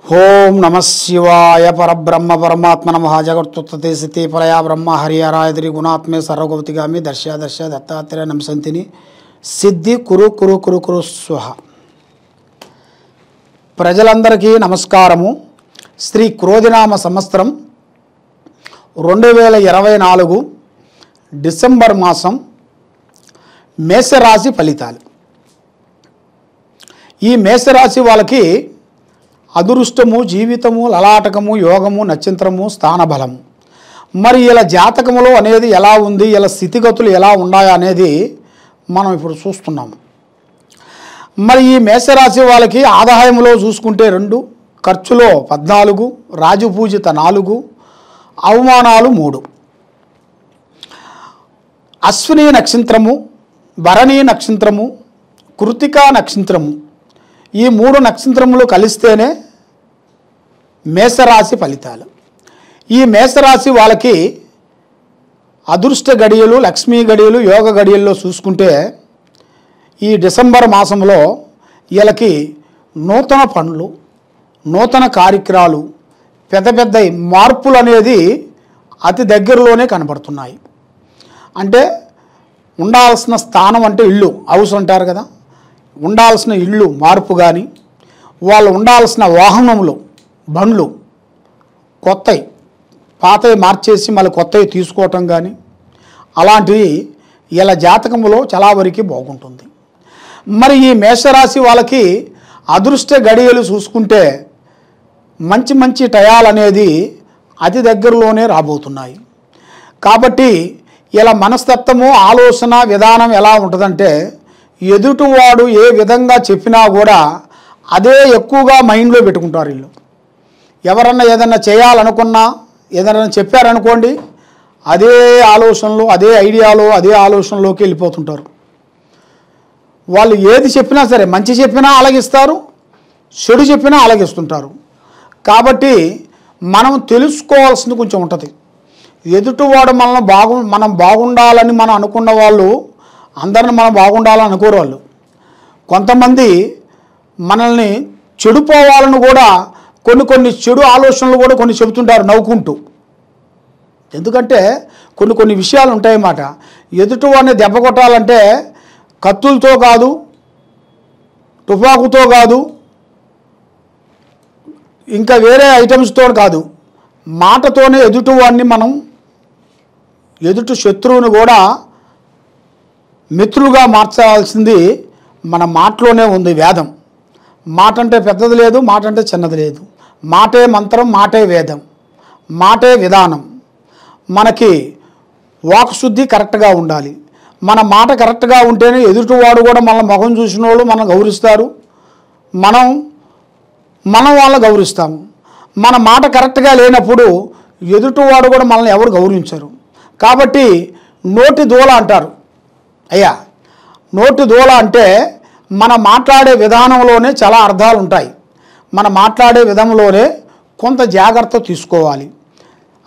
ఓం నమ శివాయ పరబ్రహ్మ పరమాత్మ నమః జగత్తుత్పత్తి స్థితి ప్రళయ బ్రహ్మ హరిహరాయత్రి గుణాత్మే సర్వగౌతిగామి దర్శ దత్తాత్రేయ నమసంతిని సిద్ధి కురు కురు కురు కురు స్వహ. ప్రజలందరికీ నమస్కారము. శ్రీ క్రోధినామ సంవత్సరం 2024 డిసెంబర్ మాసం మేషరాశి ఫలితాలు. ఈ మేషరాశి వాళ్ళకి అదృష్టము, జీవితము, లలాటకము, యోగము, నక్షత్రము, స్థానబలము. మరి ఇలా జాతకములో అనేది ఎలా ఉంది, ఇలా స్థితిగతులు ఎలా ఉన్నాయా అనేది మనం ఇప్పుడు చూస్తున్నాము. మరి ఈ మేషరాశి వాళ్ళకి ఆదాయంలో చూసుకుంటే 2, ఖర్చులో 14, రాజపూజిత 4, అవమానాలు 3. అశ్విని నక్షత్రము, భరణి నక్షత్రము, కృతికా నక్షత్రము, ఈ 3 నక్షత్రములు కలిస్తేనే మేషరాశి ఫలితాలు. ఈ మేషరాశి వాళ్ళకి అదృష్ట గడియలు, లక్ష్మీ గడియలు, యోగ గడియల్లో చూసుకుంటే ఈ డిసెంబర్ మాసంలో వీళ్ళకి నూతన పనులు, నూతన కార్యక్రమాలు, పెద్ద పెద్ద మార్పులు అనేది అతి దగ్గరలోనే కనబడుతున్నాయి. అంటే ఉండాల్సిన స్థానం అంటే ఇల్లు, హౌస్ అంటారు కదా, ఉండాల్సిన ఇల్లు మార్పు కానీ, వాళ్ళు ఉండాల్సిన వాహనములు, బండ్లు కొత్తవి పాతవి మార్చేసి మళ్ళీ కొత్తవి తీసుకోవటం కానీ, అలాంటివి ఇలా జాతకంలో చాలా వరకు బాగుంటుంది. మరి ఈ మేషరాశి వాళ్ళకి అదృష్ట గడియలు చూసుకుంటే మంచి మంచి టయాలు అనేది అతి దగ్గరలోనే రాబోతున్నాయి. కాబట్టి ఇలా మనస్తత్వము, ఆలోచన విధానం ఎలా ఉంటుందంటే ఎదుటివాడు ఏ విధంగా చెప్పినా కూడా అదే ఎక్కువగా మైండ్లో పెట్టుకుంటారు. వీళ్ళు ఎవరన్నా ఏదన్నా చేయాలనుకున్నా, ఏదన్నా చెప్పారనుకోండి, అదే ఆలోచనలు, అదే ఐడియాలు, అదే ఆలోచనలోకి వెళ్ళిపోతుంటారు. వాళ్ళు ఏది చెప్పినా సరే, మంచి చెప్పినా అలాగిస్తారు, చెడు చెప్పినా అలాగిస్తుంటారు. కాబట్టి మనం తెలుసుకోవాల్సింది కొంచెం ఉంటుంది. ఎదుటివాడు మనం బాగుండాలని మనం అనుకున్న వాళ్ళు అందరిని మనం బాగుండాలని అనుకోరు. వాళ్ళు కొంతమంది మనల్ని చెడిపోవాలని కూడా కొన్ని చెడు ఆలోచనలు కూడా కొన్ని చెబుతుంటారు నవ్వుకుంటూ. ఎందుకంటే కొన్ని విషయాలు ఉంటాయన్నమాట. ఎదుటివాడిని దెబ్బ కొట్టాలంటే కత్తులతో కాదు, తుపాకుతో కాదు, ఇంకా వేరే ఐటమ్స్తో కాదు, మాటతోనే ఎదుటివాడిని మనం, ఎదుటి శత్రువుని కూడా మిత్రులుగా మార్చాల్సింది మన మాటలోనే ఉంది వేదం. మాట అంటే పెద్దది లేదు, మాట అంటే చిన్నది లేదు. మాటే మంత్రం, మాటే వేదం, మాటే విధానం. మనకి వాక్శుద్ధి కరెక్ట్గా ఉండాలి. మన మాట కరెక్ట్గా ఉంటేనే ఎదుటివాడు కూడా మన మొహం చూసిన వాళ్ళు మనం గౌరవిస్తారు, మనం వాళ్ళని గౌరవిస్తాము. మన మాట కరెక్ట్గా లేనప్పుడు ఎదుటివాడు కూడా మనల్ని ఎవరు గౌరవించరు. కాబట్టి నోటి దూల అంటారు. అయ్యా, నోటి దూల అంటే మన మాట్లాడే విధానంలోనే చాలా అర్థాలు ఉంటాయి. మన మాట్లాడే విధంలోనే కొంత జాగ్రత్త తీసుకోవాలి.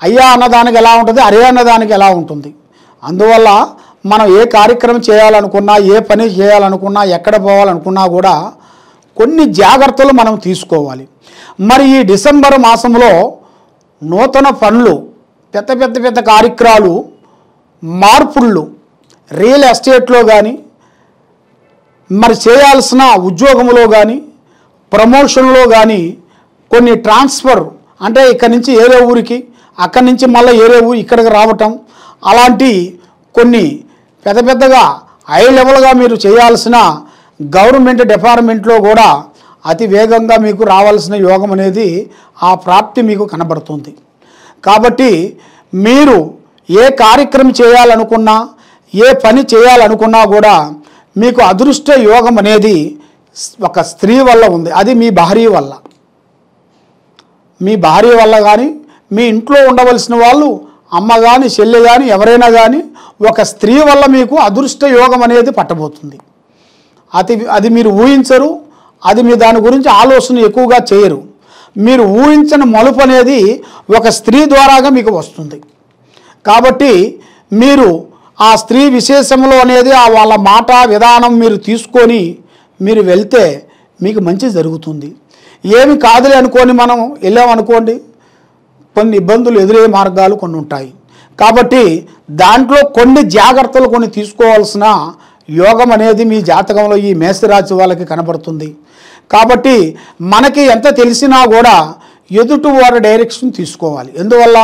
అయ్యా అన్నదానికి ఎలా ఉంటుంది, అరే అన్నదానికి ఎలా ఉంటుంది. అందువల్ల మనం ఏ కార్యక్రమం చేయాలనుకున్నా, ఏ పని చేయాలనుకున్నా, ఎక్కడ పోవాలనుకున్నా కూడా కొన్ని జాగ్రత్తలు మనం తీసుకోవాలి. మరి ఈ డిసెంబర్ మాసంలో నూతన పనులు, పెద్ద కార్యక్రమాలు, మార్పుళ్ళు, రియల్ ఎస్టేట్లో కానీ, మరి చేయాల్సిన ఉద్యోగంలో కానీ, ప్రమోషన్లో కానీ, కొన్ని ట్రాన్స్ఫర్ అంటే ఇక్కడి నుంచి ఏరే ఊరికి, అక్కడి నుంచి మళ్ళీ ఏరే ఊరు ఇక్కడికి రావటం, అలాంటి కొన్ని పెద్దగా హై లెవెల్గా మీరు చేయాల్సిన గవర్నమెంట్ డిపార్ట్మెంట్లో కూడా అతి వేగంగా మీకు రావాల్సిన యోగం అనేది, ఆ ప్రాప్తి మీకు కనబడుతుంది. కాబట్టి మీరు ఏ కార్యక్రమం చేయాలనుకున్నా, ఏ పని చేయాలనుకున్నా కూడా మీకు అదృష్ట యోగం అనేది ఒక స్త్రీ వల్ల ఉంది. అది మీ భార్య వల్ల. మీ భార్య వల్ల కానీ, మీ ఇంట్లో ఉండవలసిన వాళ్ళు, అమ్మ కానీ, చెల్లె కానీ, ఎవరైనా కానీ ఒక స్త్రీ వల్ల మీకు అదృష్ట యోగం అనేది పట్టబోతుంది. అది మీరు ఊహించరు. అది మీ దాని గురించి ఆలోచన ఎక్కువగా చేయరు. మీరు ఊహించిన మలుపు అనేది ఒక స్త్రీ ద్వారాగా మీకు వస్తుంది. కాబట్టి మీరు ఆ స్త్రీ విశేషంలో అనేది వాళ్ళ మాట విధానం మీరు తీసుకొని మీరు వెళ్తే మీకు మంచి జరుగుతుంది. ఏమి కాదులే అనుకొని మనం వెళ్ళామనుకోండి, కొన్ని ఇబ్బందులు ఎదురయ్యే మార్గాలు కొన్ని ఉంటాయి. కాబట్టి దాంట్లో కొన్ని జాగ్రత్తలు కొన్ని తీసుకోవాల్సిన యోగం అనేది మీ జాతకంలో ఈ మేషరాశి వాళ్ళకి కనబడుతుంది. కాబట్టి మనకి ఎంత తెలిసినా కూడా ఎదుటి వారి డైరెక్షన్ తీసుకోవాలి. ఎందువల్ల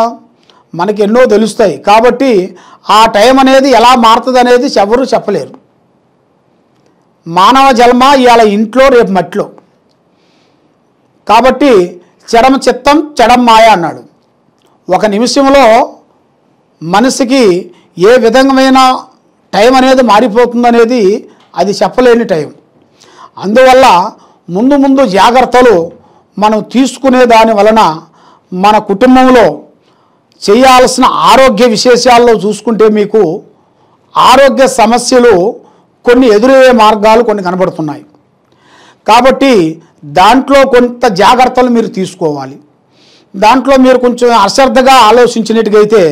మనకి ఎన్నో తెలుస్తాయి. కాబట్టి ఆ టైం అనేది ఎలా మారుతుంది అనేది ఎవరు చెప్పలేరు. మానవ జన్మ ఇవాళ ఇంట్లో, రేపు మట్టిలో. కాబట్టి చెడం చిత్తం చెడం మాయ అన్నాడు. ఒక నిమిషంలో మనసుకి ఏ విధమైన టైం అనేది మారిపోతుందనేది అది చెప్పలేని టైం. అందువల్ల ముందు ముందు జాగ్రత్తలు మనం తీసుకునే దాని వలన మన కుటుంబంలో చేయాల్సిన ఆరోగ్య విశేషాల్లో చూసుకుంటే మీకు ఆరోగ్య సమస్యలు కొన్ని ఎదురయ్యే మార్గాలు కొన్ని కనబడుతున్నాయి. కాబట్టి దాంట్లో కొంత జాగ్రత్తలు మీరు తీసుకోవాలి. దాంట్లో మీరు కొంచెం అశ్రద్ధగా ఆలోచించినట్టుగైతే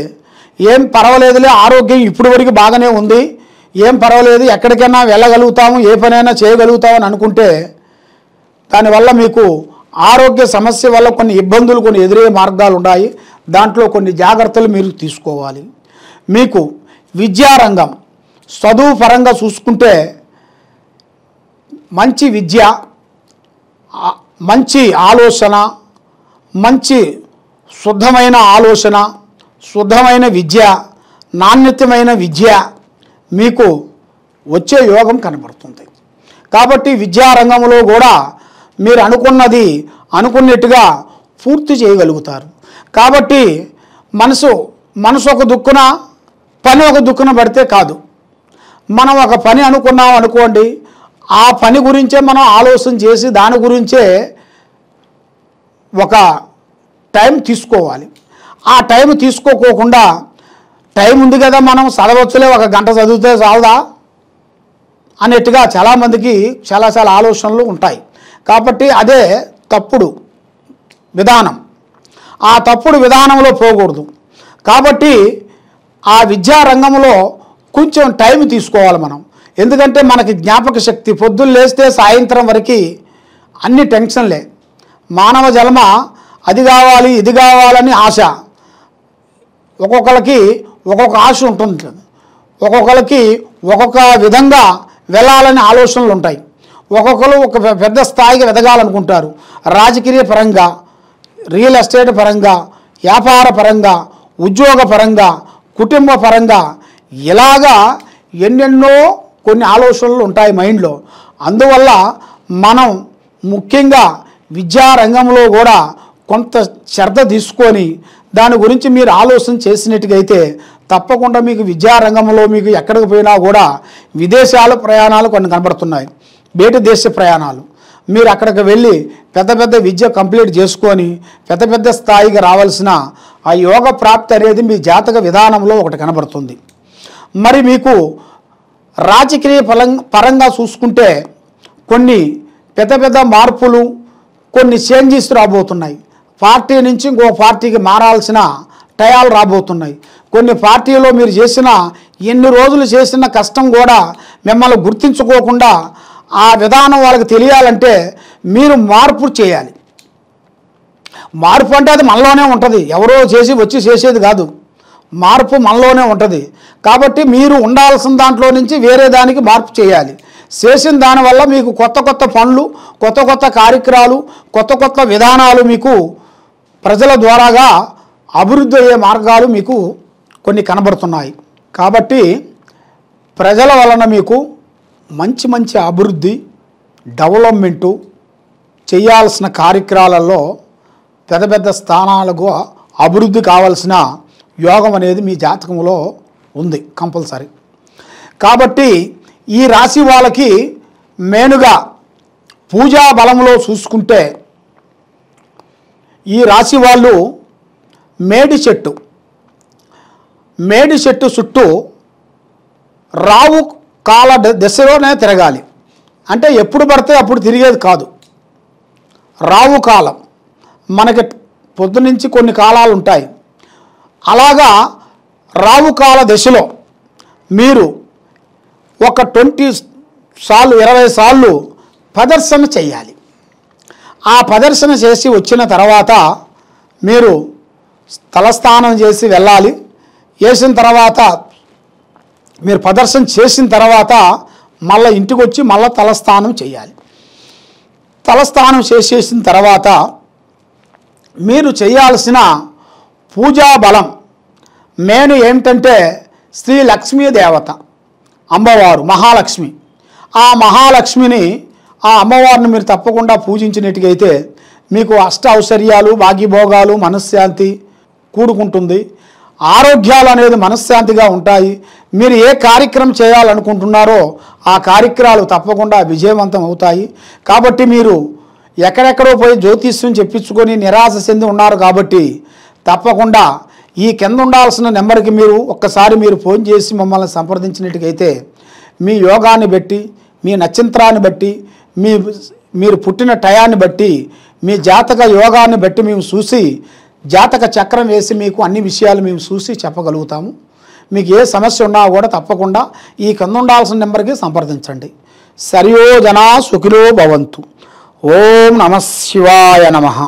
ఏం పర్వాలేదులే, ఆరోగ్యం ఇప్పుడు వరకు బాగానే ఉంది, ఏం పర్వాలేదు, ఎక్కడికైనా వెళ్ళగలుగుతాము, ఏ పనైనా చేయగలుగుతామని అనుకుంటే దానివల్ల మీకు ఆరోగ్య సమస్య వల్ల కొన్ని ఇబ్బందులు కొన్ని ఎదురయ్యే మార్గాలు ఉన్నాయి. దాంట్లో కొన్ని జాగ్రత్తలు మీరు తీసుకోవాలి. మీకు విద్యారంగం చదువు పరంగా చూసుకుంటే మంచి విద్య, మంచి ఆలోచన, మంచి శుద్ధమైన ఆలోచన, శుద్ధమైన విద్య, నాణ్యతమైన విద్య మీకు వచ్చే యోగం కనబడుతుంది. కాబట్టి విద్యారంగంలో కూడా మీరు అనుకున్నట్టుగా పూర్తి చేయగలుగుతారు. కాబట్టి మనసు ఒక దుక్కున, పని ఒక దుక్కున పడితే కాదు. మనం ఒక పని అనుకున్నాం అనుకోండి, ఆ పని గురించే మనం ఆలోచన చేసి దాని గురించే ఒక టైం తీసుకోవాలి. ఆ టైం తీసుకోకుండా టైం ఉంది కదా మనం చదవచ్చులే, ఒక గంట చదివితే చాలదా అన్నట్టుగా చాలామందికి చాలా ఆలోచనలు ఉంటాయి. కాబట్టి అదే తప్పుడు విధానం. ఆ తప్పుడు విధానంలో పోకూడదు. కాబట్టి ఆ విద్యారంగంలో కొంచెం టైం తీసుకోవాలి మనం. ఎందుకంటే మనకి జ్ఞాపక శక్తి పొద్దున్న లేస్తే సాయంత్రం వరకు అన్ని టెన్షన్లే. మానవ జన్మ అది కావాలి ఇది కావాలని ఆశ. ఒక్కొక్కరికి ఒక్కొక్క ఆశ ఉంటుంది, ఒక్కొక్కరికి ఒక్కొక్క విధంగా వెళ్ళాలని ఆలోచనలు ఉంటాయి. ఒక్కొక్కరు ఒక పెద్ద స్థాయికి ఎదగాలనుకుంటారు. రాజకీయ పరంగా, రియల్ ఎస్టేట్ పరంగా, వ్యాపార పరంగా, ఉద్యోగ పరంగా, కుటుంబ పరంగా ఇలాగా ఎన్నెన్నో కొన్ని ఆలోచనలు ఉంటాయి మైండ్లో. అందువల్ల మనం ముఖ్యంగా విద్యారంగంలో కూడా కొంత శ్రద్ధ తీసుకొని దాని గురించి మీరు ఆలోచన చేసినట్టుగైతే తప్పకుండా మీకు విద్యారంగంలో మీకు ఎక్కడికి పోయినా కూడా విదేశాల ప్రయాణాలు కొన్ని కనబడుతున్నాయి. బయట దేశ ప్రయాణాలు. మీరు అక్కడికి వెళ్ళి పెద్ద విద్య కంప్లీట్ చేసుకొని పెద్ద స్థాయికి రావాల్సిన ఆ యోగ ప్రాప్తి అనేది మీ జాతక విధానంలో ఒకటి కనబడుతుంది. మరి మీకు రాజకీయ పరంగా చూసుకుంటే కొన్ని పెద్ద మార్పులు, కొన్ని చేంజెస్ రాబోతున్నాయి. పార్టీ నుంచి ఇంకో పార్టీకి మారాల్సిన టయాలు రాబోతున్నాయి. కొన్ని పార్టీలో మీరు చేసిన ఎన్ని రోజులు చేసిన కష్టం కూడా మిమ్మల్ని గుర్తించుకోకుండా ఆ విధానం వాళ్ళకి తెలియాలంటే మీరు మార్పు చేయాలి. మార్పు అంటే అది మనలోనే ఉంటుంది, ఎవరో వచ్చి చేసేది కాదు. మార్పు మనలోనే ఉంటుంది. కాబట్టి మీరు ఉండాల్సిన దాంట్లో నుంచి వేరే దానికి మార్పు చేయాలి. చేసిన దానివల్ల మీకు కొత్త పనులు, కొత్త కార్యక్రమాలు, కొత్త విధానాలు మీకు ప్రజల ద్వారాగా అభివృద్ధి అయ్యే మార్గాలు మీకు కొన్ని కనబడుతున్నాయి. కాబట్టి ప్రజల వలన మీకు మంచి అభివృద్ధి, డెవలప్మెంటు చేయాల్సిన కార్యక్రమాలలో పెద్ద స్థానాలకు అభివృద్ధి కావాల్సిన యోగం అనేది మీ జాతకంలో ఉంది కంపల్సరీ. కాబట్టి ఈ రాశి వాళ్ళకి మెయిన్గా పూజా బలంలో చూసుకుంటే ఈ రాశి వాళ్ళు మేడి చెట్టు చుట్టూ రావు కాల దశలోనే తిరగాలి. అంటే ఎప్పుడు పడితే అప్పుడు తిరిగేది కాదు. రావు కాలం మనకి పొద్దునుంచి కొన్ని కాలాలు ఉంటాయి. అలాగా రావు కాల దశలో మీరు ఒక 20 సార్లు 20 సార్లు ప్రదర్శన చేయాలి. ఆ ప్రదర్శన చేసి వచ్చిన తర్వాత మీరు తలస్నానం చేసి వెళ్ళాలి. వేసిన తర్వాత మీరు ప్రదర్శన చేసిన తర్వాత మళ్ళీ ఇంటికి వచ్చి మళ్ళీ తలస్నానం చేయాలి. తలస్నానం చేసేసిన తర్వాత మీరు చేయాల్సిన పూజా బలం మెయిన్ ఏమిటంటే శ్రీ లక్ష్మీ దేవత అమ్మవారు మహాలక్ష్మి. ఆ మహాలక్ష్మిని ఆ అమ్మవారిని మీరు తప్పకుండా పూజించినట్టుగైతే మీకు అష్ట ఐశ్వర్యాలు భాగ్యభోగాలు మనశ్శాంతి కూడుకుంటుంది. ఆరోగ్యాలు అనేది మనశ్శాంతిగా ఉంటాయి. మీరు ఏ కార్యక్రమం చేయాలనుకుంటున్నారో ఆ కార్యక్రమాలు తప్పకుండా విజయవంతం అవుతాయి. కాబట్టి మీరు ఎక్కడెక్కడో పోయి జ్యోతిష్యం చెప్పించుకొని నిరాశ చెంది ఉన్నారు కాబట్టి తప్పకుండా ఈ కింద ఉండాల్సిన నెంబర్కి మీరు ఒక్కసారి మీరు ఫోన్ చేసి మమ్మల్ని సంప్రదించినట్టుగైతే మీ యోగాన్ని బట్టి మీ నక్షత్రాన్ని బట్టి మీరు పుట్టిన టయాన్ని బట్టి మీ జాతక యోగాన్ని బట్టి మేము చూసి జాతక చక్రం వేసి మీకు అన్ని విషయాలు మేము చూసి చెప్పగలుగుతాము. మీకు ఏ సమస్య ఉన్నా కూడా తప్పకుండా ఈ కింద ఉండాల్సిన నెంబర్కి సంప్రదించండి. సర్వే జనా సుఖినో భవంతు. ఓం నమః శివాయ నమః.